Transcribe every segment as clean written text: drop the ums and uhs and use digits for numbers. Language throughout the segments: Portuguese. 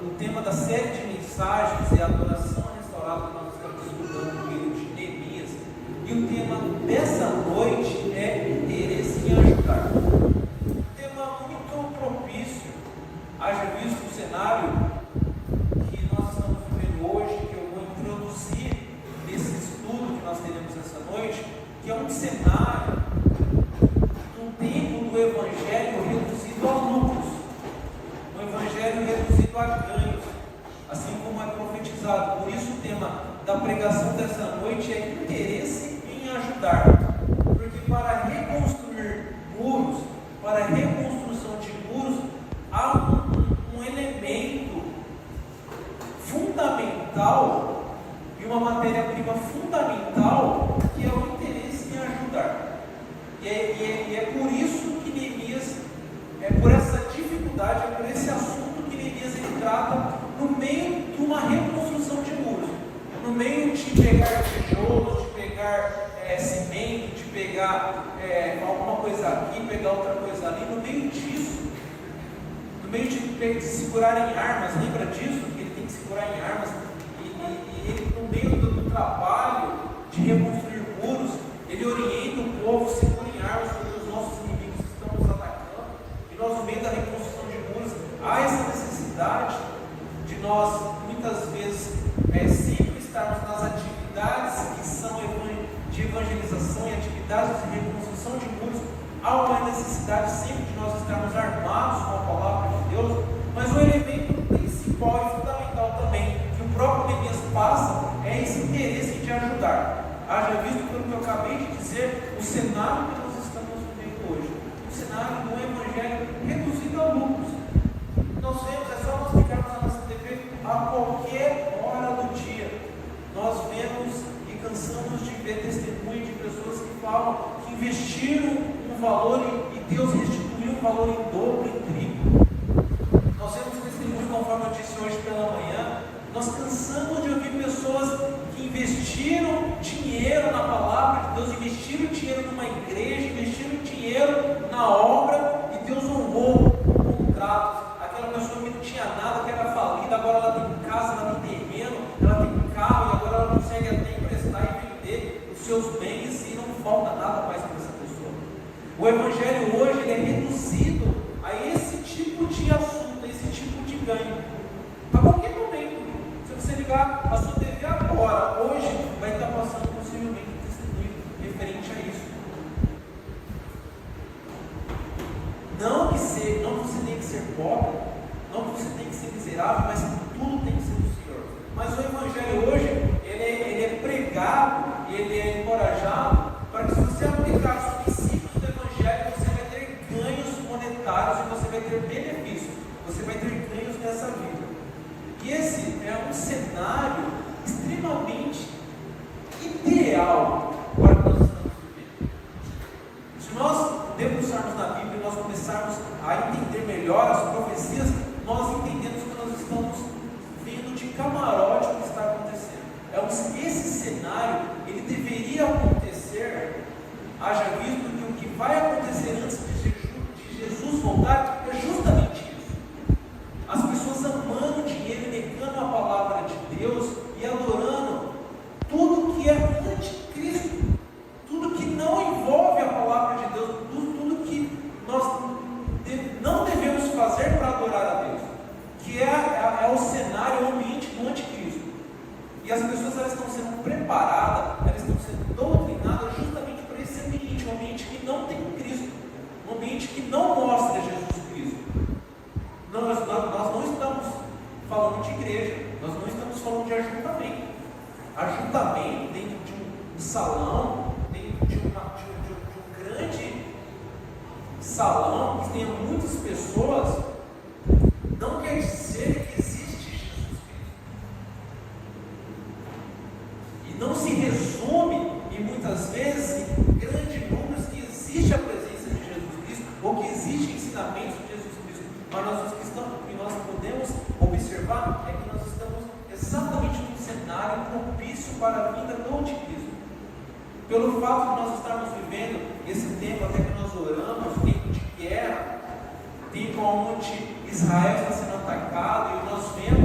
o tema da série de mensagens é a adoração restaurada que nós estamos estudando no livro de Neemias. E o tema dessa noite é interesse em ajudar. Um tema muito propício, haja visto o cenário que nós estamos vivendo hoje, que eu vou introduzir nesse estudo que nós teremos essa noite, que é um cenário do tempo do Evangelho reduzido a lucros, um Evangelho reduzido a ganhos, assim como é profetizado. Por isso o tema da pregação dessa noite é interesse em ajudar, porque para reconstruir muros, para a reconstrução de muros, há um elemento fundamental e uma matéria-prima fundamental, que é o interesse em ajudar. E é por isso que Neemias, é por essa dificuldade, é por esse assunto que Neemias ele trata no meio de uma reconstrução de muros, no meio de pegar tijolos, de pegar cimento, de pegar alguma coisa aqui, pegar outra coisa ali, no meio disso, no meio de segurar em armas. Lembra disso? Que ele tem que segurar em armas, e ele, no meio do trabalho de reconstruir muros, ele orienta o povo: segura em armas, porque os nossos inimigos estão nos atacando. E nós, no meio da reconstrução de muros, há essa necessidade de nós, muitas vezes, sempre estarmos nas atividades que são de evangelização e atividades de reconstrução de muros. Há uma necessidade sempre de nós estarmos armados com a palavra de Deus, mas o elemento principal e fundamental também, que o próprio Neemias passa, é esse interesse de ajudar. Haja visto pelo que eu acabei de dizer, o cenário que nós estamos vivendo hoje, o cenário do Evangelho reduzido a lucros. Nós vemos, é só nós ficarmos na nossa TV a qualquer hora do dia, nós vemos e cansamos de ver testemunho de pessoas que falam que investiram um valor e Deus restituiu um valor em dobro, em triplo. Nós vemos testemunho, conforme eu disse hoje pela manhã. Nós cansamos de ouvir pessoas que investiram dinheiro na palavra de Deus, investiram dinheiro numa igreja, investiram dinheiro na obra, e Deus honrou o contrato. Aquela pessoa que não tinha nada, que era falida, agora ela tem casa, ela tem terreno, ela tem carro, e agora ela consegue até emprestar e vender os seus bens, e não falta nada mais para essa pessoa. O Evangelho hoje ele é reduzido a esse tipo de assunto, a esse tipo de ganho. A qualquer momento, se você ligar a sua TV agora, hoje, vai estar passando possivelmente um testemunho referente a isso. Não que você tem que ser pobre, não que você tem que ser miserável, mas tudo tem que ser do Senhor. Mas o Evangelho hoje, ele é pregado, ele é encorajado, para que, se você aplicar os princípios do Evangelho, você vai ter ganhos monetários e você vai ter benefícios, você vai ter ganhos nessa vida. E esse é um cenário extremamente ideal para o que nós estamos vivendo. Se nós debruçarmos na Bíblia e nós começarmos a entender melhor as profecias, nós entendemos que nós estamos vendo de camarote o que está acontecendo. Esse cenário, ele deveria acontecer, haja visto que o que vai acontecer antes de Jesus voltar é justamente isso. As pessoas amando o dinheiro e negando a palavra de Deus e adorando tudo que é anticristo, tudo que não envolve a palavra de Deus, tudo que nós não devemos fazer para adorar a Deus, que é o cenário, o ambiente do anticristo. E as pessoas, elas estão sendo preparadas, elas estão sendo doutrinadas justamente para esse ambiente, um ambiente que não tem Cristo, um ambiente que não mostra Jesus Cristo. Nós não estamos falando de igreja, nós não estamos falando de ajuntamento. Ajuntamento dentro de um salão, dentro de um grande salão que tenha muitas pessoas, não quer dizer que existe Jesus Cristo. E não se resume, e muitas vezes, em grandes números, que existe a presença de Jesus Cristo, ou que existe ensinamentos de Jesus Cristo. Mas o que nós podemos observar é que nós estamos exatamente num cenário propício para a vinda do anticristo. Pelo fato de nós estarmos vivendo esse tempo, até que nós oramos, tempo de guerra, tempo onde Israel está sendo atacado, e nós vemos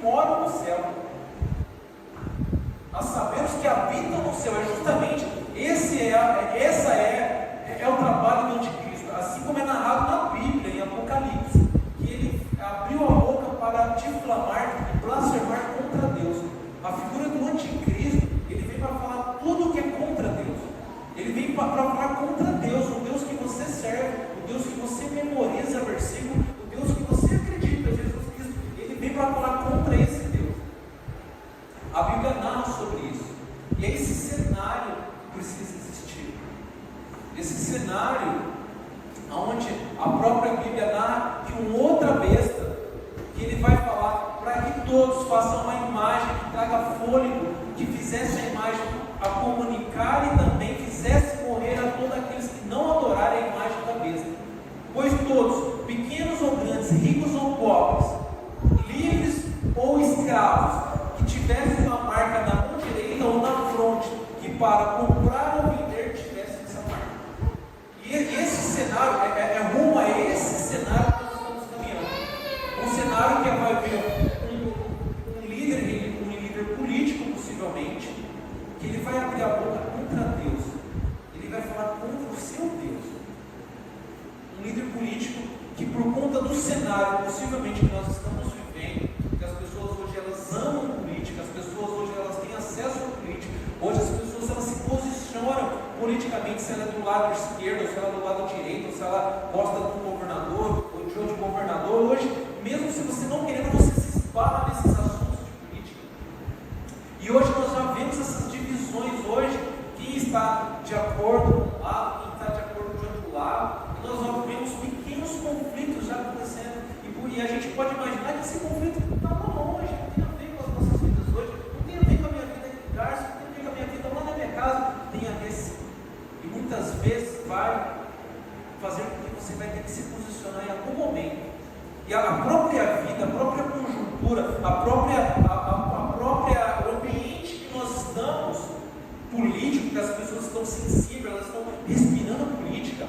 moram no céu. Nós sabemos que habitam no céu. É justamente é o trabalho do anticristo, assim como é narrado na Bíblia, em Apocalipse, que ele abriu a boca para difamar e blasfemar contra Deus. A figura do anticristo, ele vem para falar tudo o que é contra Deus. Ele vem para falar contra Deus, o Deus que você serve, o Deus que você memoriza versículo, o Deus que você acredita, Jesus Cristo. Ele vem para falar contra esse Deus. A Bíblia narra sobre isso. E é esse cenário que precisa existir. Esse cenário onde a própria Bíblia narra de uma outra besta, que ele vai falar para que todos façam uma imagem que traga fôlego, que fizesse a imagem a comunicar e também fizesse morrer a todos aqueles que não adorarem a imagem da besta. Pois todos, pequenos ou grandes, ricos ou pobres, livres ou escravos, que tivessem uma marca na mão direita ou na fronte, que para comprar ou vender tivessem essa marca. E esse cenário é rumo a esse cenário que nós estamos caminhando. Um cenário que vai ver um líder político, possivelmente, que ele vai abrir a boca contra Deus. Ele vai falar contra o seu Deus. Um líder político que, por conta do cenário, possivelmente, que nós estamos vivendo, que as pessoas hoje elas amam política, as pessoas hoje elas têm acesso à política, hoje as pessoas elas se posicionam politicamente, se ela é do lado esquerdo, ou se ela é do lado direito, ou se ela gosta de um governador, ou de outro governador. Hoje, mesmo se você não querendo, você se esbarra nesses assuntos de política. E hoje nós já vemos essas divisões hoje, quem está de acordo com um lado, quem está de acordo de outro lado, e nós já vemos pequenos conflitos já acontecendo, e a gente pode imaginar que esse conflito está longe, não tem a ver com as nossas vidas hoje, não tem a ver com a minha vida aqui em Garça, não tem a ver com a minha vida lá na minha casa, tem a ver sim. E muitas vezes vai fazer com que você vai ter que se posicionar em algum momento. E a própria vida, a própria conjuntura, o ambiente que nós estamos, político, que as pessoas estão sensíveis, elas estão respirando política,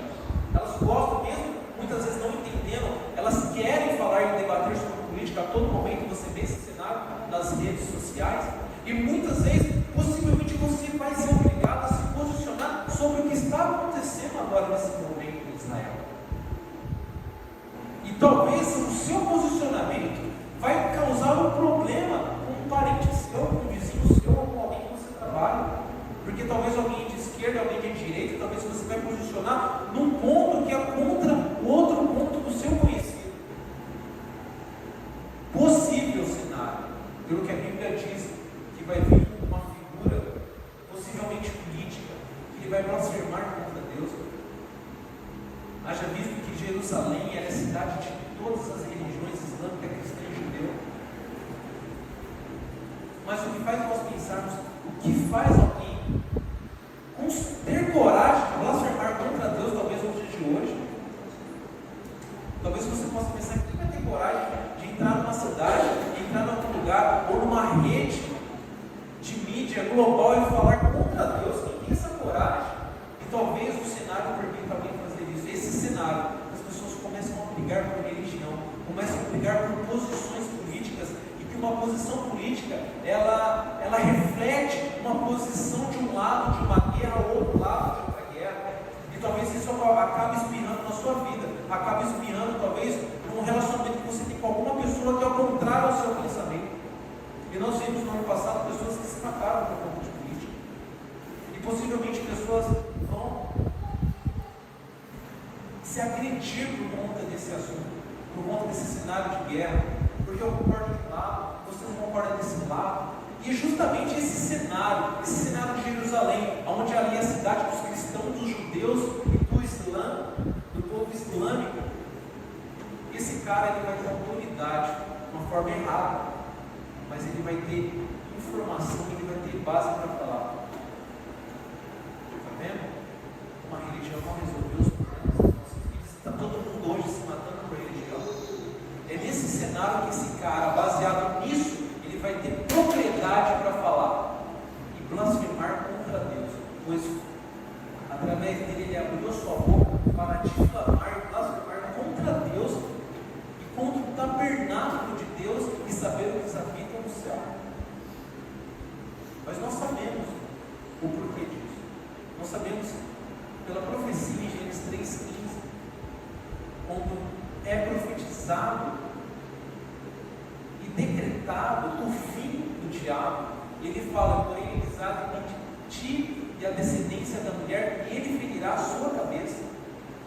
elas gostam mesmo, muitas vezes não entendendo, elas querem falar e debater sobre política a todo momento. Você vê esse cenário nas redes sociais, e muitas vezes, possivelmente, você vai ser obrigado a se posicionar sobre o que está acontecendo agora nesse momento em Israel. E talvez o seu posicionamento vai causar um problema com um parente seu, com um vizinho seu, ou com alguém que você trabalha. Porque talvez alguém de esquerda, alguém de direita, talvez você vai posicionar num ponto que é contra o outro ponto do seu conhecido. Possível cenário, pelo que a Bíblia diz, que vai vir uma figura, possivelmente política, que ele vai blasfemar contra Deus. Haja visto que Jerusalém era a cidade de todas as religiões islâmica, cristã e judeu. Mas o que faz nós pensarmos, o que faz alguém ter coragem de blasfemar contra Deus, talvez no dia de hoje? Talvez você possa pensar que quem vai ter coragem de entrar numa cidade, de entrar em algum lugar, ou numa rede de mídia global e falar contra Deus? Quem tem essa coragem? E talvez o cenário permita alguém fazer isso. Esse cenário, as pessoas começam a brigar por religião, começam a brigar por posições políticas, e que uma posição política, ela reflete uma posição de um lado de uma guerra ou outro lado de outra guerra. E talvez isso acabe espirrando na sua vida, acabe espirrando talvez num relacionamento que você tem com alguma pessoa que é ao contrário ao seu pensamento. E nós vimos no ano passado pessoas que se mataram por conta de política. E possivelmente pessoas vão se agredir por conta desse assunto, por conta desse cenário de guerra, porque eu concordo de um lado, você não concorda desse lado. E justamente esse cenário de Jerusalém, onde ali é a cidade dos cristãos, dos judeus e do Islã, do povo islâmico, esse cara ele vai ter autoridade de uma forma errada, mas ele vai ter informação, ele vai ter base para falar. Está vendo? Uma religião não resolveu os problemas dos nossos filhos. Está todo mundo hoje se matando por religião. É nesse cenário que esse cara, baseado nisso, ele vai ter propriedade para falar e blasfemar contra Deus, pois através dele ele abriu a sua boca para difamar e blasfemar contra Deus e contra o tabernáculo de Deus, e saber o que desafia profetizado e decretado o fim do diabo. Ele fala: porém, Elisade entre ti e a descendência da mulher, e ele ferirá a sua cabeça.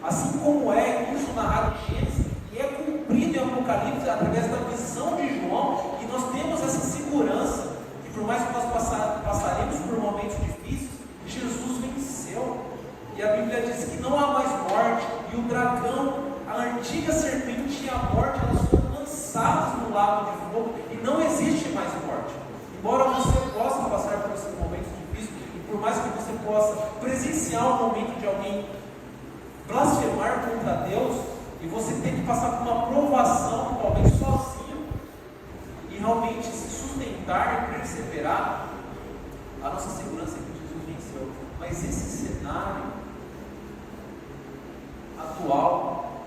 Assim como é isso narrado em Gênesis, e é cumprido em Apocalipse através da visão de João, e nós temos essa segurança, que por mais que nós passaremos por momentos difíceis, Jesus venceu. E a Bíblia diz que não há mais morte, e o dragão, a antiga serpente e a morte, elas foram lançadas no lago de fogo, e não existe mais morte. Embora você possa passar por esses momentos difíceis, e por mais que você possa presenciar o momento de alguém blasfemar contra Deus, e você tem que passar por uma provação, talvez sozinho, e realmente se sustentar e perseverar, a nossa segurança é que Jesus venceu. Mas esse cenário atual,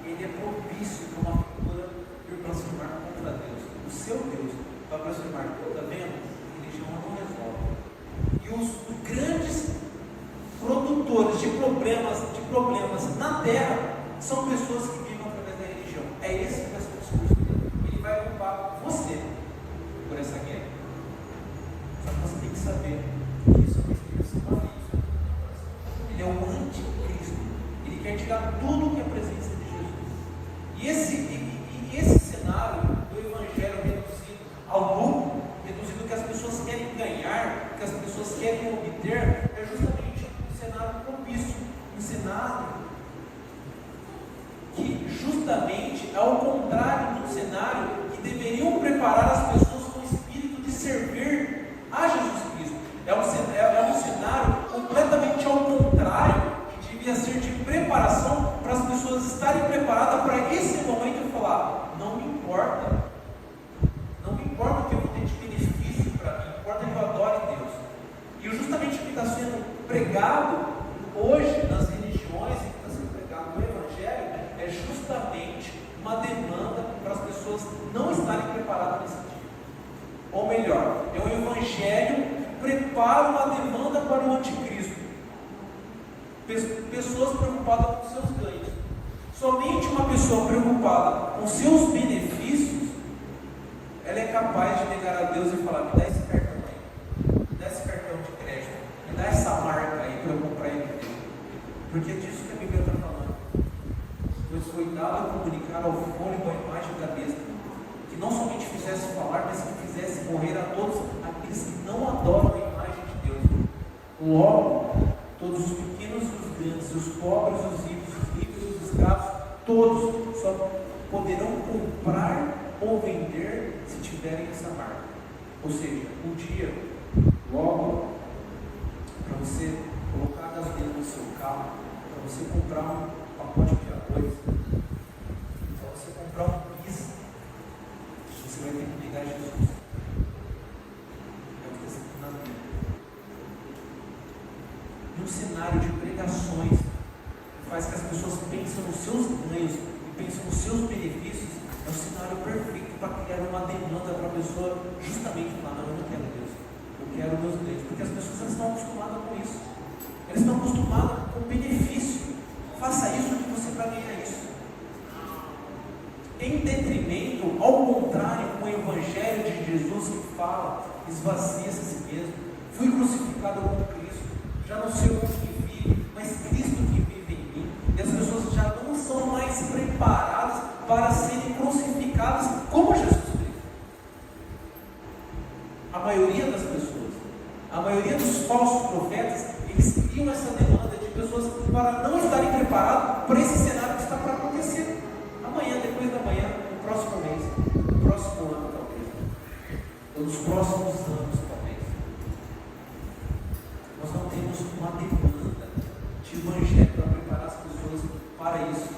ele é propício para uma figura vir blasfemar contra Deus. O seu Deus vai blasfemar contra Deus, a religião não resolve. E os grandes produtores de problemas na terra são pessoas que vivem através da religião. É esse que vai ser o discurso dele. Ele vai culpar você por essa guerra. Só que você tem que saber que isso é uma expressão maligna. Ele é o anticristo. Ele quer tirar tudo que é a presença de Jesus. E esse cenário do evangelho reduzido ao lucro, reduzido que as pessoas querem ganhar, que as pessoas querem obter, é justamente um cenário propício, um cenário que justamente é o contrário do cenário que deveriam preparar as pessoas com o espírito de servir a Jesus Cristo. É um cenário completamente ao contrário, que devia ser de preparação para as pessoas estarem preparadas para esse momento e falar: não me importa o que eu vou ter de benefício para mim, importa que eu adore Deus. E justamente o que está sendo pregado hoje nas religiões, e que está sendo pregado no Evangelho, é justamente uma demanda para as pessoas não estarem preparadas nesse dia. Ou melhor, é um Evangelho que prepara uma demanda para o anticristo. Pessoas preocupadas com seus ganhos. Somente uma pessoa preocupada com seus benefícios, ela é capaz de negar a Deus e falar: me dá esse cartão aí, me dá esse cartão de crédito, me dá essa marca aí para eu comprar ele dele. Porque é disso que a Bíblia está falando. Pois foi dado a comunicar ao fôlego a imagem da besta, que não somente fizesse falar, mas que fizesse morrer a todos aqueles que não adoram a imagem de Deus. Logo, todos os pequenos e os grandes, os pobres, os ricos e os escravos, todos só poderão comprar ou vender se tiverem essa marca. Ou seja, um dia, logo, para você colocar gasolina no seu carro, para você comprar um pacote de arroz, para você comprar um bis, você vai ter que negar Jesus. É o que está escrito na Bíblia. E um cenário de pregações que faz que as pessoas pensem nos seus ganhos e pensem nos seus benefícios, é o cenário perfeito para criar uma demanda para a pessoa justamente falar: não, eu não quero Deus, eu quero meus ganhos. Porque as pessoas estão acostumadas com isso, elas estão acostumadas com o benefício. Faça isso que você vai ganhar isso. Em detrimento, ao contrário, com o Evangelho de Jesus que fala: esvazia-se a si mesmo, fui crucificado com Cristo, já não sei o que vive, mas Cristo que vive em mim. E as pessoas já não são mais preparadas para serem crucificadas como Jesus Cristo. A maioria das pessoas, a maioria dos falsos profetas, eles criam essa demanda de pessoas para não estarem preparadas para esse cenário que está para acontecer amanhã, depois da manhã, no próximo mês, no próximo ano talvez, ou nos próximos anos talvez. Nós não temos uma demanda de evangelho para preparar as pessoas para isso.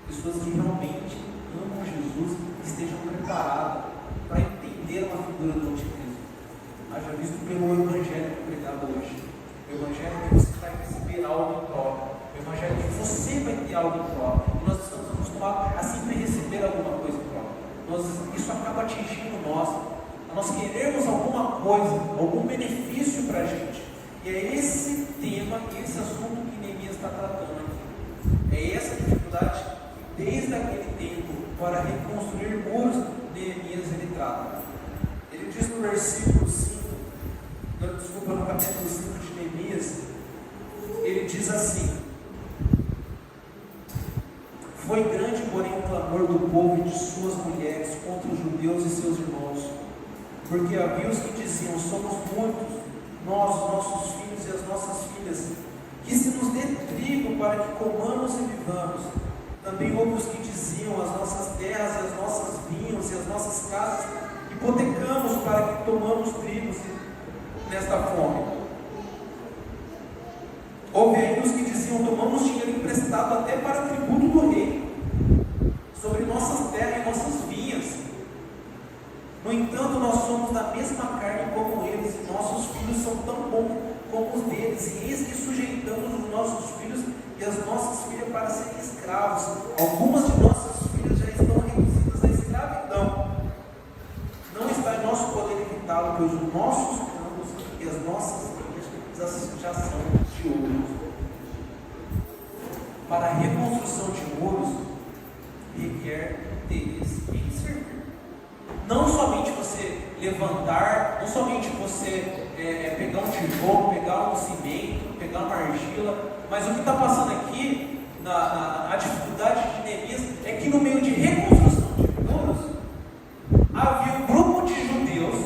Pessoas que realmente amam Jesus e estejam preparadas para entender uma figura do anticristo. Haja visto pelo Evangelho pregado hoje. O Evangelho que você vai receber algo em troca. O Evangelho que você vai ter algo em troca. E nós estamos acostumados a sempre receber alguma coisa em troca. Isso acaba atingindo nós. Nós queremos alguma coisa, algum benefício para a gente. E é esse tema, esse assunto que Neemias está tratando aqui. É essa dificuldade Foi grande, porém, o clamor do povo e de suas mulheres contra os judeus e seus irmãos, porque havia os que diziam: somos muitos, nós, os nossos filhos e as nossas filhas, que se nos dê trigo para que comamos e vivamos. Também houve os que diziam: as nossas terras e as nossas vinhas e as nossas casas hipotecamos para que tomamos trigo nesta fome. Houve ainda os que diziam: tomamos dinheiro emprestado até para o tributo do rei, sobre nossas terras e nossas vinhas. No entanto, nós somos da mesma carne como eles, e nossos filhos são tão bons como os deles, e eis que sujeitamos os nossos filhos e as nossas filhas para serem escravos. Algumas de nossas filhas já estão reduzidas à escravidão. Não está em nosso poder evitá-lo, pois os nossos campos e as nossas vinhas já são de ouro. Para a reconstrução de muros, requer interesse em servir. Não somente você levantar, não somente você pegar um tijolo, pegar um cimento, pegar uma argila, mas o que está passando aqui, a dificuldade de Neemias, é que no meio de reconstrução de muros, havia um grupo de judeus,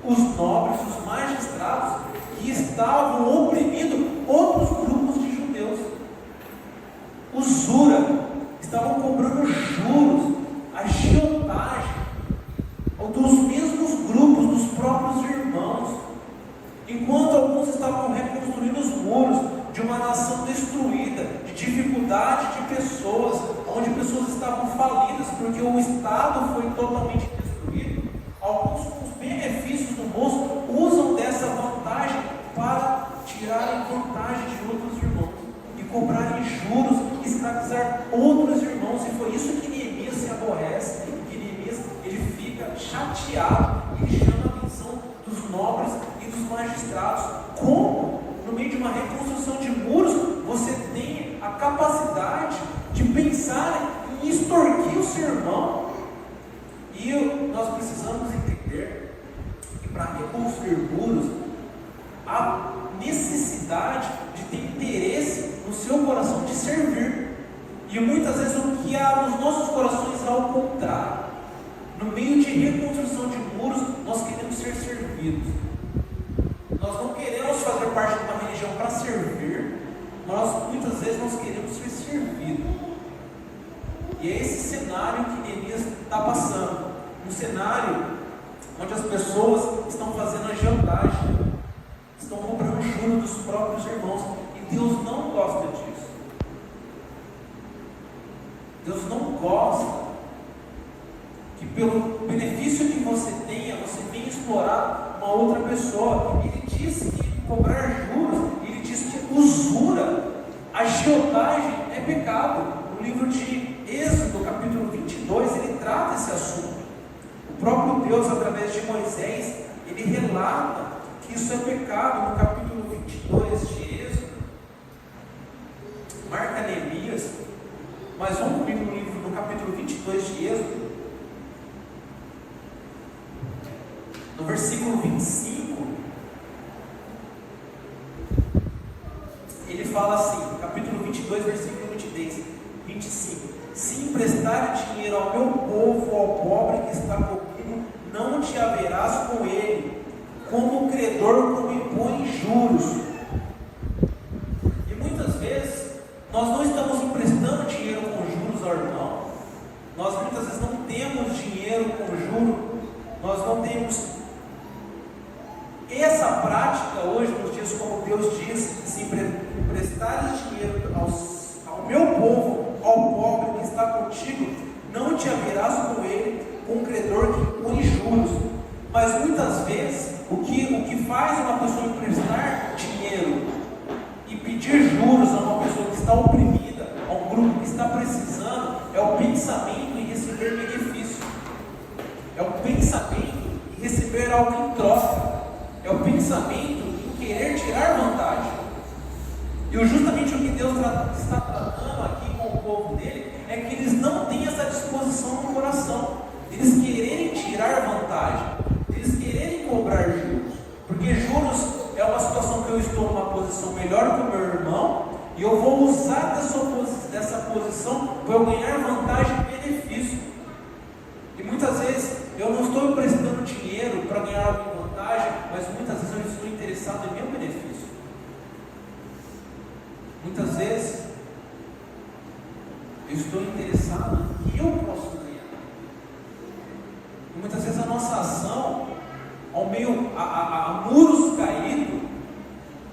os nobres, os magistrados, que estavam oprimindo outros grupos de judeus. Usura, estavam cobrando juros, agiotagem, dos mesmos grupos, dos próprios irmãos, enquanto alguns estavam reconstruindo os muros de uma nação destruída, de dificuldade de pessoas, onde pessoas estavam falidas, porque o Estado foi totalmente destruído. Alguns, com os benefícios do bolso, usam dessa vantagem para tirarem vantagem de outros irmãos, e cobrarem juros, e escravizar outros irmãos, e foi isso que Neemias se aborrece, que Neemias ele fica chateado, e chama a atenção dos nobres e dos magistrados. Como, no meio de uma reconstrução de muros, você tem a capacidade de pensar em extorquir o seu irmão? E nós precisamos entender que para reconstruir muros, há necessidade de ter interesse no seu coração de servir. E muitas vezes o que há nos nossos corações é ao contrário. No meio de reconstrução de muros, nós queremos ser servidos. Nós não queremos fazer parte de uma religião para servir, nós muitas vezes nós queremos ser servidos. E é esse cenário que Neemias está passando. Um cenário onde as pessoas estão fazendo agiotagem, estão cobrando juros dos próprios irmãos. E Deus não gosta disso. Deus não gosta que pelo benefício que você tenha, você venha explorar uma outra pessoa. Ele diz que cobrar juros, ele diz que usura, agiotagem é pecado. No livro de Êxodo, capítulo 22, ele trata esse assunto. O próprio Deus, através de Moisés, ele relata que isso é pecado. No capítulo 22 de Êxodo, marca Neemias, mas vamos comigo no livro, no capítulo 22 de Êxodo, no versículo 25, ele fala assim, capítulo 22, versículo 25: se emprestar dinheiro ao meu povo, ao pobre que está comigo, não te haverás com ele, como o credor como impõe juros. E muitas vezes, nós não estamos emprestando dinheiro com juros ao irmão, nós muitas vezes não temos dinheiro com juros, nós não temos essa prática hoje, nos dias como Deus diz: se emprestares dinheiro ao meu povo, ao pobre que está contigo, não te haverás com ele, com um credor que põe juros. Mas muitas vezes, o que faz uma pessoa emprestar dinheiro e pedir juros a uma pessoa que está oprimida, a um grupo que está precisando, é o pensamento em receber benefício, é o pensamento em receber algo em troca, é o pensamento em querer tirar vantagem. E justamente o que Deus está tratando aqui com o povo dele é que eles não têm essa disposição no coração, eles quererem tirar vantagem, eles quererem cobrar juros, porque juros é uma situação que eu estou numa posição melhor que o meu irmão, e eu vou usar dessa posição para eu ganhar vantagem e benefício. E muitas vezes eu não estou emprestando dinheiro para ganhar alguma vantagem, mas muitas vezes eu estou interessado em meu benefício. Muitas vezes eu estou interessado no que eu posso ganhar. E muitas vezes a nossa ação, ao meio a muros caídos,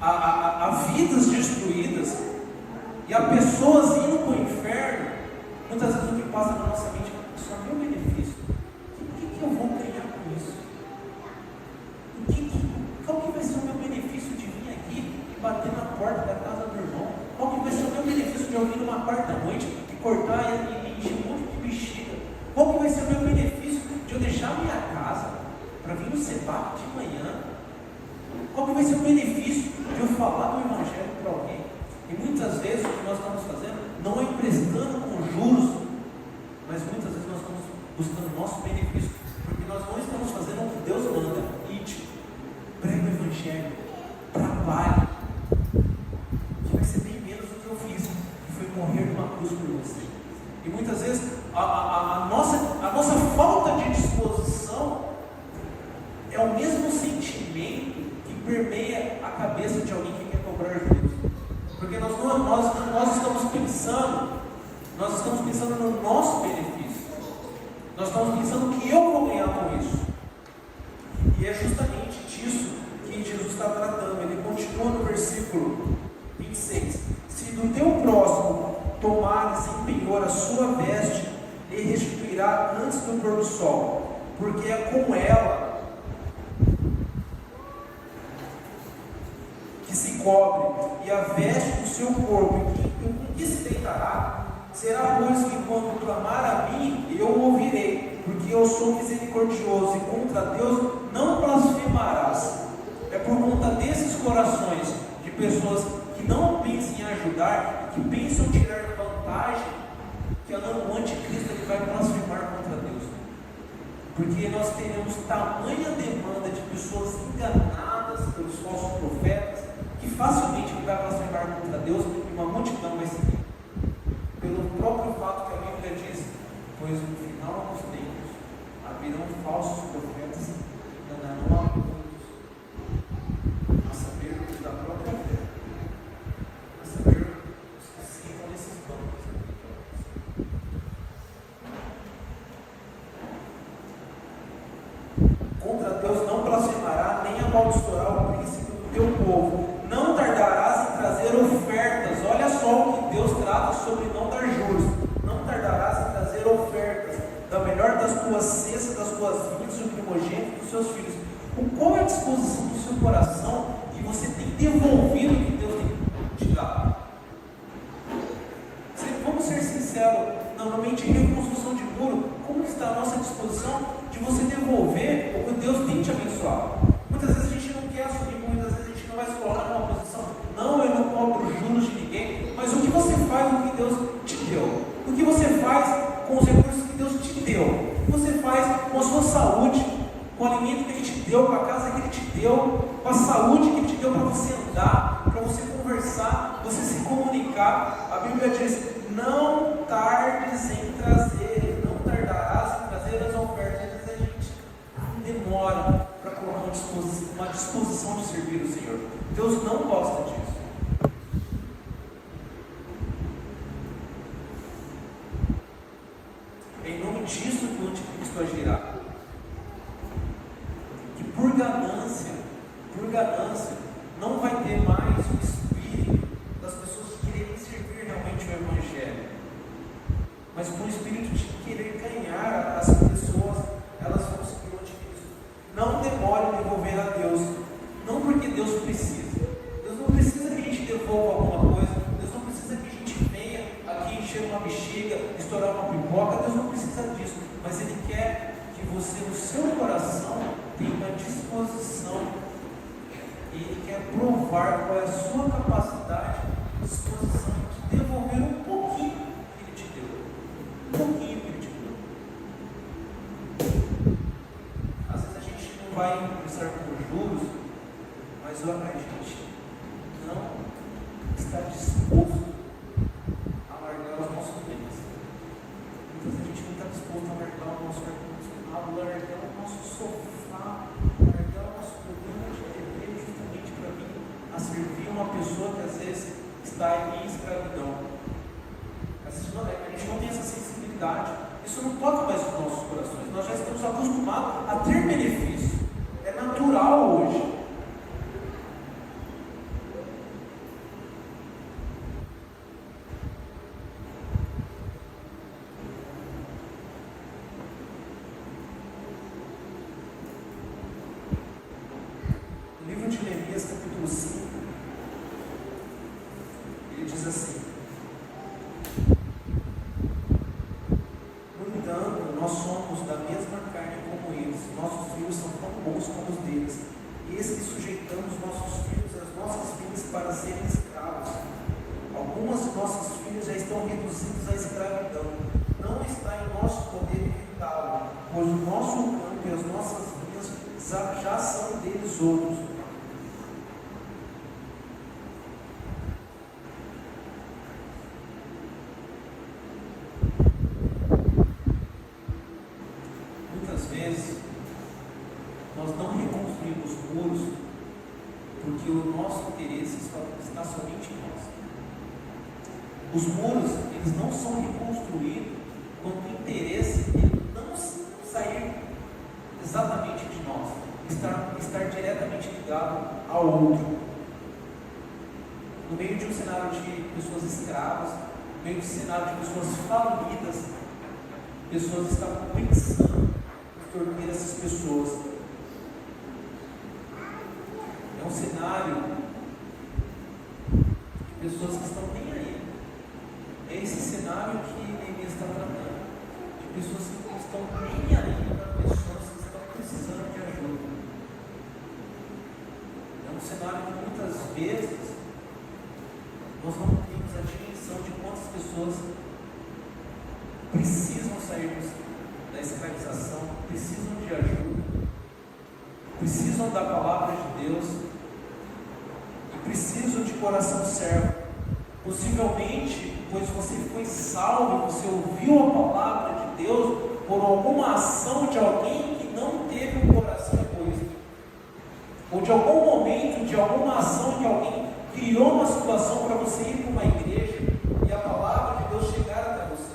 a vidas destruídas e a pessoas indo para o inferno, muitas vezes o que passa na nossa mente é só meu benefício. O que eu vou ganhar com isso? Qual que vai ser o meu benefício de vir aqui e bater na porta da casa do irmão? Qual que vai ser o meu benefício de eu vir numa quarta-noite e cortar e encher um monte de bexiga? Qual que vai ser o meu benefício de eu deixar minha casa para vir no Sebac de manhã? Qual que vai ser o benefício de eu falar do Evangelho para alguém? E muitas vezes o que nós estamos fazendo não é emprestando com juros, mas muitas vezes nós estamos buscando o nosso benefício, porque nós não estamos fazendo o que Deus manda. Ide, prega o Evangelho, trabalhe, que vai ser bem menos do que eu fiz, que foi morrer numa cruz por você. E muitas vezes a nossa falta de disposição é o mesmo sentimento que permeia a cabeça de alguém que quer cobrar juros. Porque nós estamos pensando no nosso benefício. Nós estamos pensando o que eu vou ganhar com isso. E é justamente disso que Jesus está tratando. Ele continua no versículo 26. Se do teu próximo tomares em penhor a sua veste, ele restituirá antes do pôr do sol, porque é com ela que se cobre, e a veste do seu corpo, em que se deitará. Será, pois, que quando clamar a mim, eu o ouvirei, porque eu sou misericordioso, e contra Deus não blasfemarás. É por conta desses corações de pessoas que não pensam em ajudar, que pensam em tirar vantagem, que o anticristo ele vai blasfemar contra Deus. Porque nós teremos tamanha demanda de pessoas enganadas pelos falsos profetas, que facilmente ele vai blasfemar contra Deus e uma multidão vai seguir. Pelo próprio fato que a Bíblia diz: pois no final dos tempos haverão falsos profetas que enganarão a muitos, a saber, os da própria fé, a saber, os que sentam nesses bancos. Contra Deus não blasfemará, nem amaldiçoará o príncipe do teu povo. Não tardarás em trazer ofertas. Olha só o que Deus trata sobre não dar juros. Não tardarás em trazer ofertas da melhor das tuas cestas, das tuas vinhas e o primogênito dos seus filhos. Qual é a disposição do seu coração que você tem devolvido o que Deus tem te dado? Vamos ser sinceros, normalmente em reconstrução de muro, como está a nossa disposição de você devolver o que Deus tem te abençoado? Muitas vezes a gente não quer assumir, muitas vezes a gente não vai se colocar numa posição, não, eu não cobro juros de ninguém, mas o que você faz com o que Deus te deu? O que você faz com os recursos que Deus te deu? O que você faz com a sua saúde, com o alimento que Ele te deu, com a casa que Ele te deu, com a saúde que Ele te deu para você andar, para você conversar, você se comunicar? A Bíblia diz: não tardes em trazer, não tardarás em trazer as ofertas. Às vezes a gente demora para colocar uma disposição de servir o Senhor. Deus não gosta disso. É em nome disso que o anticristo agirá. Que por ganância, não vai ter mais o espírito das pessoas que querem servir realmente o Evangelho, mas com o espírito de querer ganhar as pessoas, elas vão seguir o anticristo. Não demore em devolver a Deus, não porque Deus precisa. Deus não precisa que a gente devolva alguma coisa, Deus não precisa que a gente venha aqui encher uma bexiga, estourar uma pipoca, Deus não precisa disso, mas Ele quer que você, no seu coração, tenha uma disposição, e Ele quer provar qual é a sua capacidade, disposição de devolver um pouquinho que Ele te deu, um pouquinho que Ele te deu. Às vezes a gente não vai começar com juros, mas a gente não está disposto a largar os nossos bens. disposto a largar o nosso ar-condicionado, largar o nosso sofá, largar o nosso programa de TV justamente para vir a servir uma pessoa que às vezes está em escravidão. A gente não tem essa sensibilidade. Isso não toca mais os nossos corações. Nós já estamos acostumados a ter benefício. É natural hoje. No livro de Neemias, capítulo 5, ele diz assim: no entanto, nós somos da mesma carne como eles, nossos filhos são tão bons como os deles, e eis que sujeitamos nossos filhos às nossas filhas para serem escravos. Algumas de nossas filhas já estão reduzidas à escravidão. Não está em nosso poder evitá-lo, pois o nosso campo e as nossas vinhas já são deles outros. Muitas vezes nós não reconstruímos muros porque o nosso interesse está somente em nós. Os muros, eles não são reconstruídos quando o interesse ele não sair exatamente de nós, estar diretamente ligado ao outro. No meio de um cenário de pessoas escravas, no meio de um cenário de pessoas falidas, pessoas estavam pensando em tornar essas pessoas. É um cenário de pessoas que estão nem aí. É esse cenário que Neemias está tratando, de pessoas que não estão nem aí para pessoas que estão precisando de ajuda. É um cenário que muitas vezes nós não temos a dimensão de quantas pessoas precisam sair da escravização, precisam de ajuda, precisam da palavra de Deus e precisam de coração servo. Possivelmente, pois você foi salvo, você ouviu a palavra de Deus por alguma ação de alguém que não teve um coração egoísta, ou de algum momento, de alguma ação que alguém criou uma situação para você ir para uma igreja e a palavra de Deus chegar até você.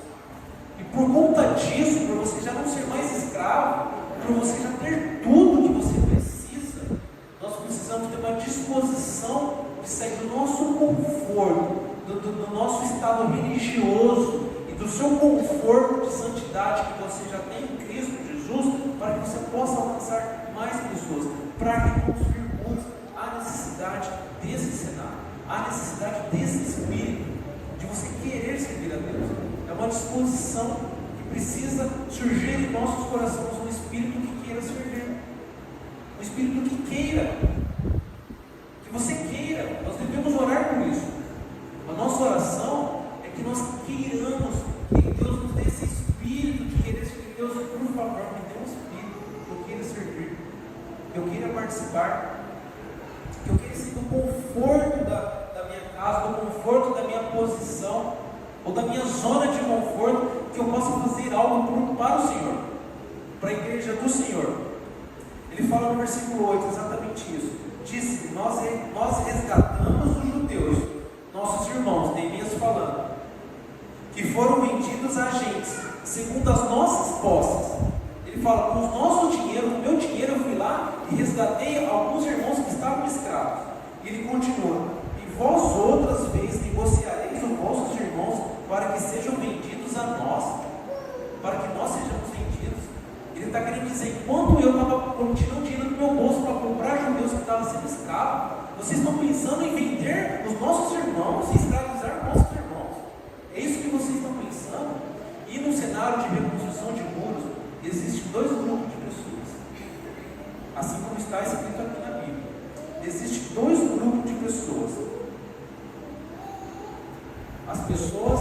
E por conta disso, para você já não ser mais escravo, para você já ter tudo que você precisa, nós precisamos ter uma disposição de sair do nosso conforto, do nosso estado religioso e do seu conforto de santidade que você já tem em Cristo Jesus, para que você possa alcançar mais pessoas, para reconstruir muros. Há necessidade desse cenário, há necessidade desse espírito, de você querer servir a Deus. É uma disposição que precisa surgir em nossos corações, um espírito que queira servir, um espírito que queira, que você queira. Nós devemos orar por isso. A nossa oração é que nós queiramos que Deus nos dê esse espírito de querer servir. Deus, por favor, me dê um espírito que eu queira servir, que eu queira participar, que eu queira ser do conforto da minha casa, do conforto da minha posição, ou da minha zona de conforto, que eu possa fazer algo para o Senhor, para a igreja do Senhor. Ele fala no versículo 8 exatamente isso. Disse: nós resgatamos os judeus, nossos irmãos, Neemias falando, que foram vendidos a agentes, segundo as nossas posses. Ele fala: com o nosso dinheiro, com o meu dinheiro, eu fui lá e resgatei alguns irmãos que estavam escravos. E ele continua: e vós outras vezes negociareis os vossos irmãos para que sejam vendidos a nós, para que nós sejamos vendidos. Ele está querendo dizer: enquanto eu estava tirando dinheiro do meu bolso para comprar judeus que estavam sendo escravos, vocês estão pensando em vender os nossos irmãos e escravizar nossos irmãos. É isso que vocês estão pensando? E no cenário de reconstrução de muros, existem dois grupos de pessoas, assim como está escrito aqui na Bíblia. Existem dois grupos de pessoas: as pessoas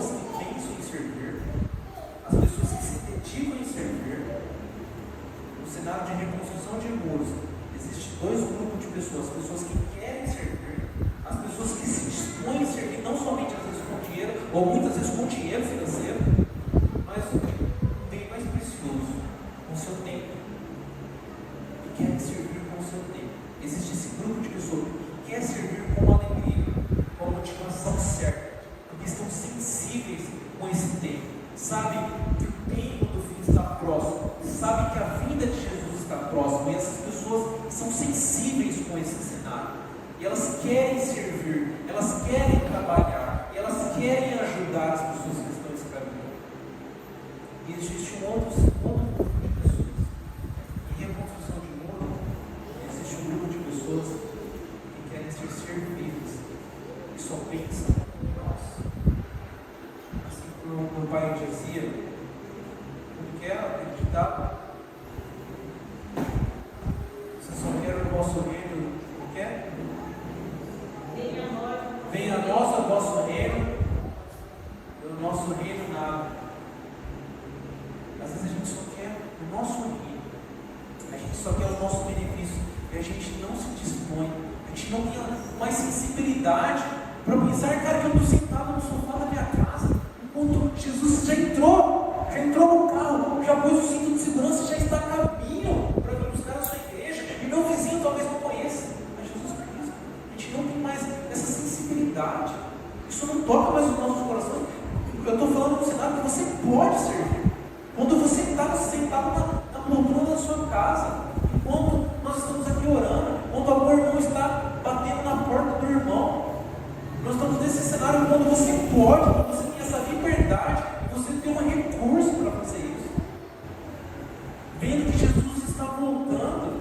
que pensam em servir, as pessoas que se dedicam em servir. No cenário de reconstrução de muros, existem dois grupos de pessoas: as pessoas que querem servir, as pessoas que se dispõem a servir, não somente às vezes com dinheiro, ou muitas vezes com dinheiro financeiro, mas o bem mais precioso, com o seu tempo, que quer servir com o seu tempo. Existe esse grupo de pessoas que quer servir com alegria, com a motivação certa, porque estão sensíveis com esse tempo, sabe que o tempo do fim está próximo, sabe que a vinda de Jesus está próximo, e essas pessoas são sensíveis com esse cenário, e elas querem servir, elas querem trabalhar, e elas querem ajudar as pessoas que estão escravizando. E existe um outro grupo de pessoas. Em reconstrução de mundo, existe um grupo de pessoas que querem ser servidas e só pensam em nós. Assim como o meu pai dizia, como que é acreditar? Vocês só querem o vosso reino, como que é? Venha a nós o vosso reino, e o nosso reino nada. Às vezes a gente só quer o nosso reino, a gente só quer o nosso benefício, e a gente não se dispõe, a gente não tem mais sensibilidade para pensar, cara, que eu estou sentado no sofá da minha casa, enquanto Jesus já entrou no carro, já pôs o cinto de segurança, já está a caminho para vir buscar a sua igreja, e meu vizinho talvez não conheça a Jesus Cristo. A gente não tem mais essa sensibilidade, isso não toca mais os nossos corações. Eu estou falando no cenário que você pode servir. Quando você está sentado na poltrona da sua casa, enquanto nós estamos aqui orando, quando algum irmão está batendo na porta do irmão, nós estamos nesse cenário quando você pode, quando você tem essa liberdade, você tem um recurso para fazer isso. Vendo que Jesus está voltando.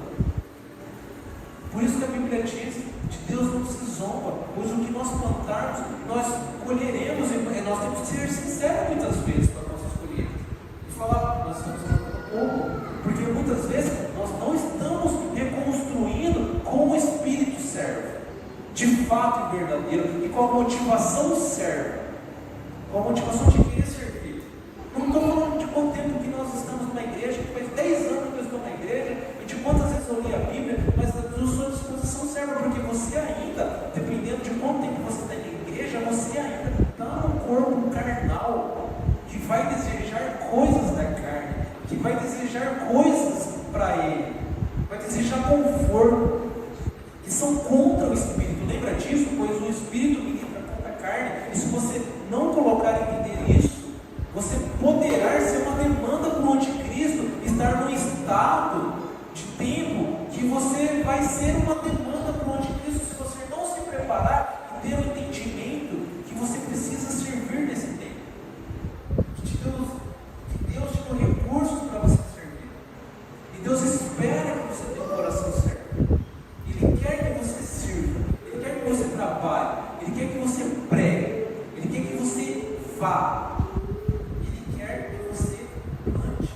Por isso que a Bíblia diz: de Deus não se zomba, pois o que nós plantarmos, nós colheremos, e nós temos que ser sinceros muitas vezes para nós escolhermos. E falar, nós estamos plantando pouco, porque muitas vezes nós não estamos reconstruindo com o Espírito certo, de fato e verdadeiro, e com a motivação certa, com a motivação de querer servir. Não estou falando de quanto tempo que nós estamos numa igreja, que faz 10 anos que eu estou na igreja, e de quantas vezes eu li a Bíblia, mas a sua disposição serve, porque você ainda, dependendo de quanto tempo você está na igreja, você ainda está no corpo carnal, que vai desejar coisas da carne, que vai desejar coisas para ele, vai desejar conforto, que são contra o Espírito. Lembra disso? Pois o Espírito milita contra a carne, e se você não colocar em entender isso, você poderá ser uma demanda para o anticristo, estar num estado de tempo que você vai ser uma demanda para o anticristo, se você não se preparar e ter o entendimento que você precisa servir nesse tempo. Que Deus te deu recursos para você servir. E Deus espera que você tenha o coração certo. Ele quer que você sirva. Ele quer que você trabalhe. Ele quer que você pregue. Ele quer que você vá. Ele quer que você plante.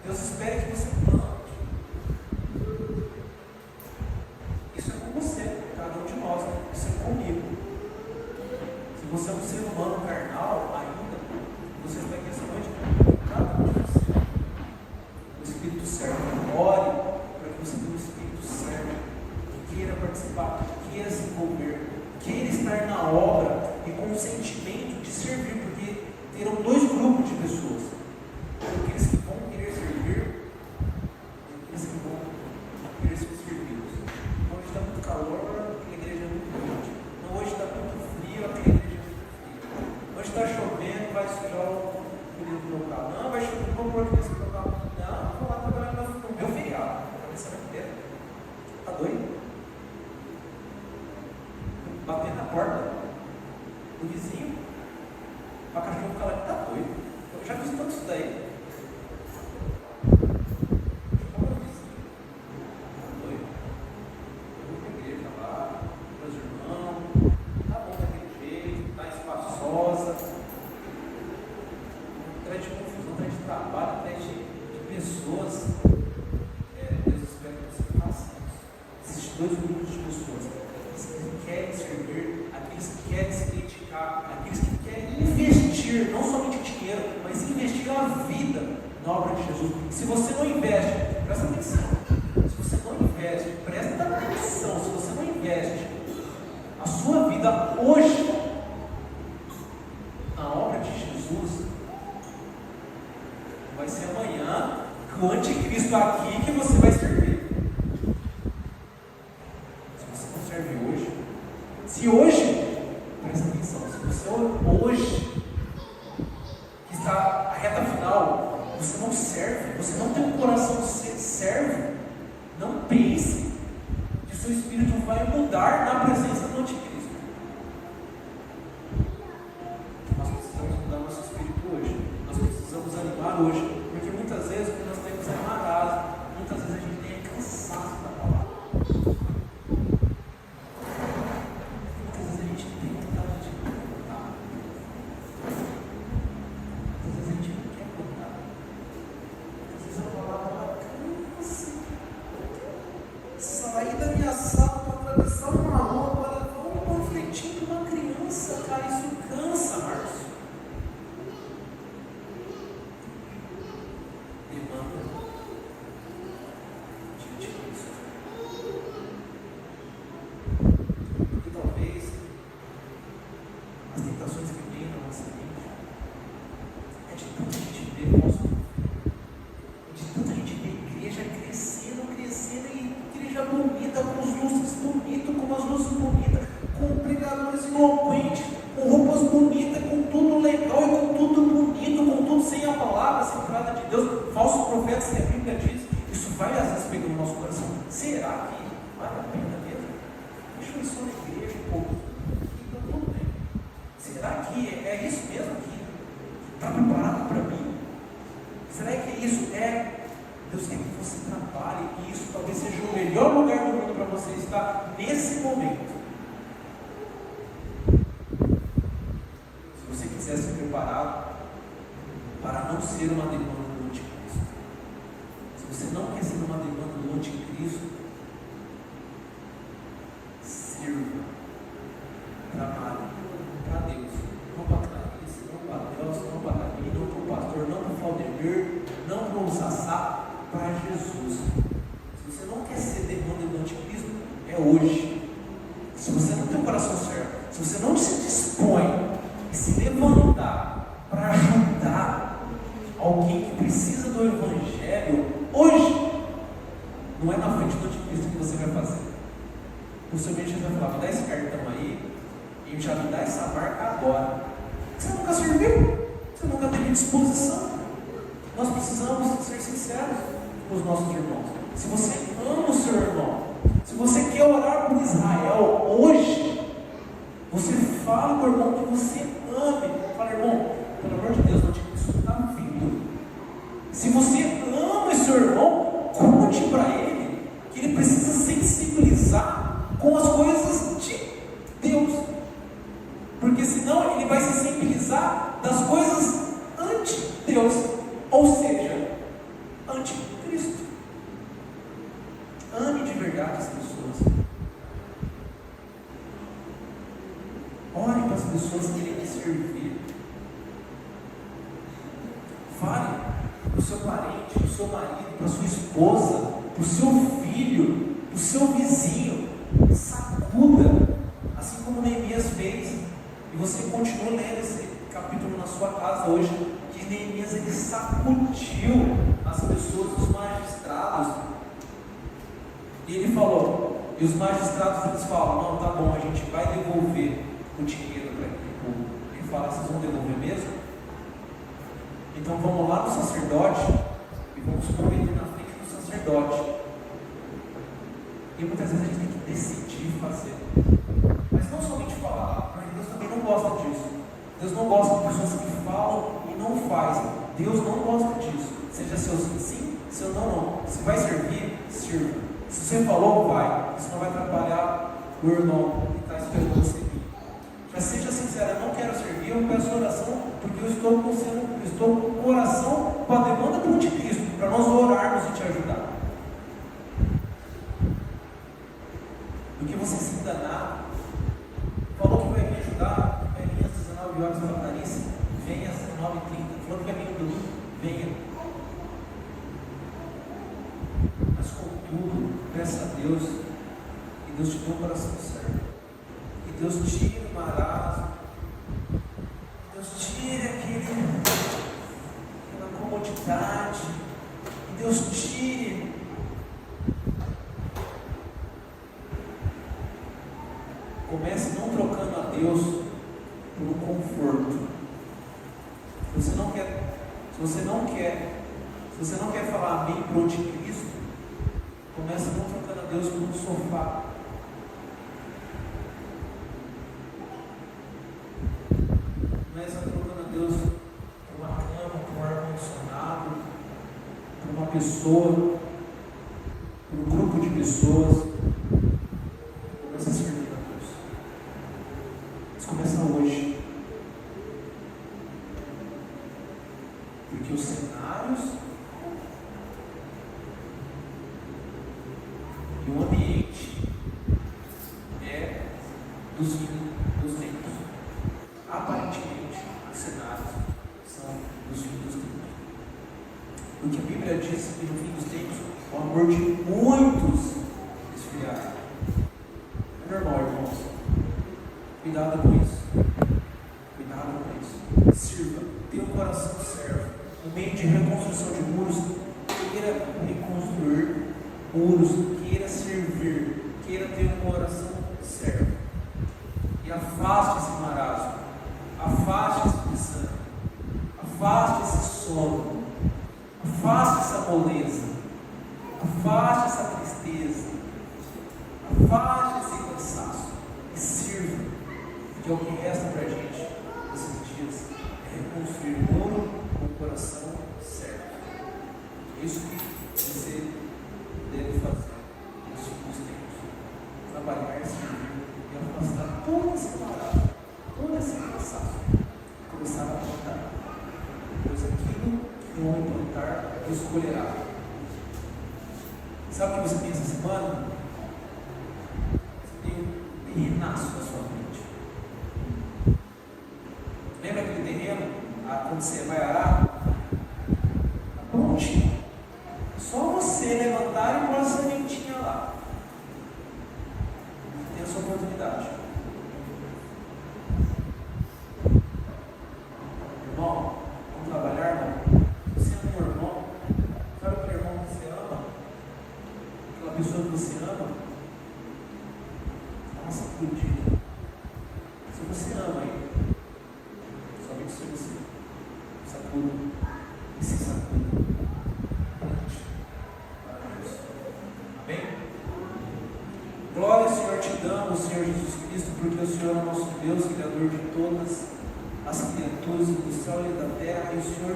Deus espera que você plante. Isso é com você, cada um de nós. Isso é comigo. Se você é um ser humano carnal ainda, você vai ter essa noite cada um de você. O Espírito certo. Ore para que você tenha o Espírito certo, que queira participar, que queira se envolver, queira estar na obra e com o sentimento de servir, porque terão dois grupos de pessoas: aqueles que vão querer servir e aqueles que vão querer ser servidos. Hoje está muito calor, a igreja é muito quente. Hoje está muito frio, a igreja é muito fria. Hoje está chovendo, vai sujar o pneu do meu carro. Não, vai chover, vou pôr aqui nesse meu carro. Não, vou lá trabalhar no meu feriado. Essa é tá doido? Bater na porta do vizinho, para cachorro ficar lá, tá doido? Eu já fiz tanto isso daí. Como o vizinho, tá doido? Eu vou para a igreja lá, meus irmãos, tá bom daquele jeito, tá espaçosa, atrás de confusão, atrás de trabalho, atrás de pessoas. Deus espera que você faça isso. Existem dois grupos de pessoas: aqueles que querem servir, aqueles que querem se dedicar, aqueles que querem investir, não somente dinheiro, mas investir a vida na obra de Jesus. Se você não investe, presta atenção. Se você não investe, presta atenção. Se você não investe a sua vida hoje o anticristo aqui que você vai servir. Se você não serve hoje, se hoje, presta atenção, se você hoje, que está a reta final, você não serve, você não tem um coração que serve, não pense que o seu espírito vai mudar na presença do anticristo. Nós precisamos mudar nosso espírito hoje, nós precisamos animar hoje, porque muitas vezes o que nós temos é marasmo, muitas vezes a gente tem cansaço da palavra. Muitas vezes a gente tem vontade de contar. Muitas vezes a gente não quer contar. Às vezes a palavra cansa. Sair da minha sala para atravessar uma rua para levar um panfletinho para uma criança, cara, isso cansa, Márcio. Demanda de Cristo. Porque talvez as tentações que vêm na nossa mente é de tanta gente ver o nosso de tanta gente ver a igreja crescendo e igreja bonita, com os lustres bonitos, com as luzes bonitas, com pregadores eloquentes, com roupas bonitas, com tudo legal e com tudo bonito, com tudo sem a palavra, sem nada de Deus, falsos profetas que a Bíblia diz. Isso vai às vezes pegar no nosso coração. Será que vale a pena mesmo? Deixa eu ir só na igreja um pouco. Então tudo bem. Será que é isso mesmo que está preparado para mim? Será que é isso? Deus quer que você trabalhe e isso talvez seja o melhor lugar do mundo para você estar nesse momento. Se você quiser ser preparado para não ser uma demanda do anticristo, se você não quer ser uma demanda do anticristo, sirva, trabalhe para Deus, não para Clarice, não para Deus, não para mim, não para o pastor, não para o Valdemir, não para o Sassá, para Jesus. Se você não quer ser demanda do anticristo, é hoje. Se você não tem o coração certo, se você não se dispõe e se levantar para ajudar alguém que precisa do evangelho hoje, não é na frente do anticristo que você vai fazer. Possivelmente você vai falar: me dá esse cartão aí e já me dá essa marca agora. Você nunca serviu, você nunca teve disposição. Nós precisamos ser sinceros com os nossos irmãos. Se você ama o seu irmão, se você quer orar por Israel hoje, você fala com o irmão que você ame. Fala: irmão, pelo amor de Deus, não te isso está vindo. Se você ama o seu irmão, conte para ele que ele precisa sensibilizar com as coisas de Deus, porque senão ele vai se sensibilizar das coisas anti-Deus, ou seja, anticristo. Ame de verdade as pessoas. Ore para as pessoas que querem servir. Fale para o seu parente, para o seu marido, para a sua esposa, para o seu filho, para o seu vizinho. Sacuda, assim como Neemias fez. E você continua lendo esse capítulo na sua casa hoje, que Neemias ele sacudiu as pessoas, os magistrados. E ele falou, e os magistrados eles falam: não, tá bom, a gente vai devolver o dinheiro para aquele povo. Ele fala: vocês vão devolver mesmo? Então vamos lá no sacerdote e vamos prometer na frente do sacerdote. E muitas vezes a gente tem que decidir fazer, mas não somente falar, porque Deus também não gosta disso. Deus não gosta de pessoas que falam e não fazem. Deus não gosta disso. Seja seu sim, seu não. Se vai servir, sirva. Se você falou, vai. Isso não vai atrapalhar o irmão que está esperando você vir. Mas seja sincero: eu não quero servir, eu peço oração, porque eu estou com o coração com a demanda do anticristo, para nós orarmos e te ajudar. Do que você se enganar, falou que vai me ajudar, vai vir às 19 horas para Clarice, venha às 19h30, falou que vai vir no domingo, venha. Mas contudo, peça a Deus, que Deus te dê um coração certo, que Deus tire o marasmo, que Deus tire aquela comodidade, que Deus por um conforto. Se você não quer falar amém para o anticristo, começa não trocando a Deus por um sofá. Começa trocando a Deus por uma cama, por um ar-condicionado, por uma pessoa, por um grupo de pessoas. Começa a servir a Deus. Mas começa hoje. Porque os cenários e o ambiente é dos tempos. Aparentemente, os cenários são dos fins dos tempos. Porque a Bíblia diz que no fim dos tempos o amor de muitos esfriará. É normal, irmãos. Cuidado com isso. Cuidado com isso. Sirva. Tenha um coração servo. No meio de reconstrução de muros, queira reconstruir muros, queira servir, queira ter um coração servo. E afaste esse marasmo, afaste esse desânimo, afaste esse sono, afaste essa moleza, afaste essa tristeza, afaste esse cansaço e sirva, porque é o que resta para a gente nesses dias é reconstruir o muro com o coração certo. Isso que você deve fazer nos últimos tempos. Trabalhar, servir e afastar toda essa parada, todo esse cansaço. Começar a plantar. Pois aquilo que o homem plantar, escolherá. Sabe o que você pensa essa semana? Você tem um terrenaço na sua mente. Lembra aquele terreno? Quando você vai arar? Tá prontinho. Só você levantar e pôr a sementinha lá. Tem essa oportunidade. Irmão, vamos trabalhar, irmão? Você ama o irmão? Sabe aquele irmão que você ama? Aquela pessoa que você ama? Dá uma sacudida. Se você ama ele, somente se você sacuda e se sacuda. Amém? Glória ao Senhor te damos, Senhor Jesus Cristo, porque o Senhor é o nosso Deus, Criador de todas as criaturas do céu e da terra, e o Senhor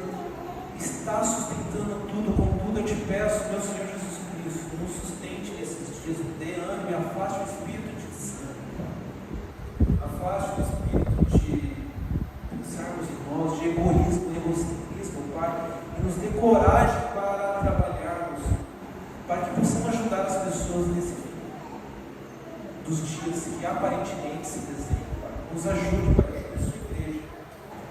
está sustentando tudo. Contudo, eu te peço, meu Senhor Jesus Cristo, nos sustente nesses dias, dê ânimo e afaste o espírito de desânimo, afaste o espírito de pensarmos em nós, de egoísmo, egocentrismo, Pai, e nos dê coragem para trabalharmos, para que possamos ajudar as pessoas nesse fim dos dias que aparentemente se desenham, Pai. Nos ajude, Pai, ajude a sua igreja,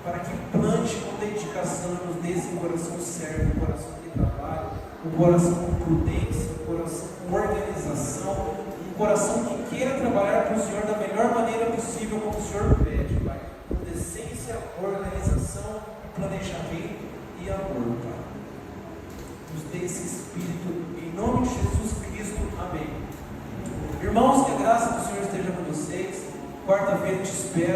para que plante com dedicação, nos dê esse coração sério, um coração que trabalha, um coração com prudência, um coração com organização, um coração que queira trabalhar para o Senhor da melhor maneira possível, como o Senhor pede, Pai, com decência, organização, planejamento e amor, Pai. Nos dê esse Espírito, em nome de Jesus Cristo, amém. Irmãos, que a graça do Senhor esteja com vocês. Quarta-feira te espero.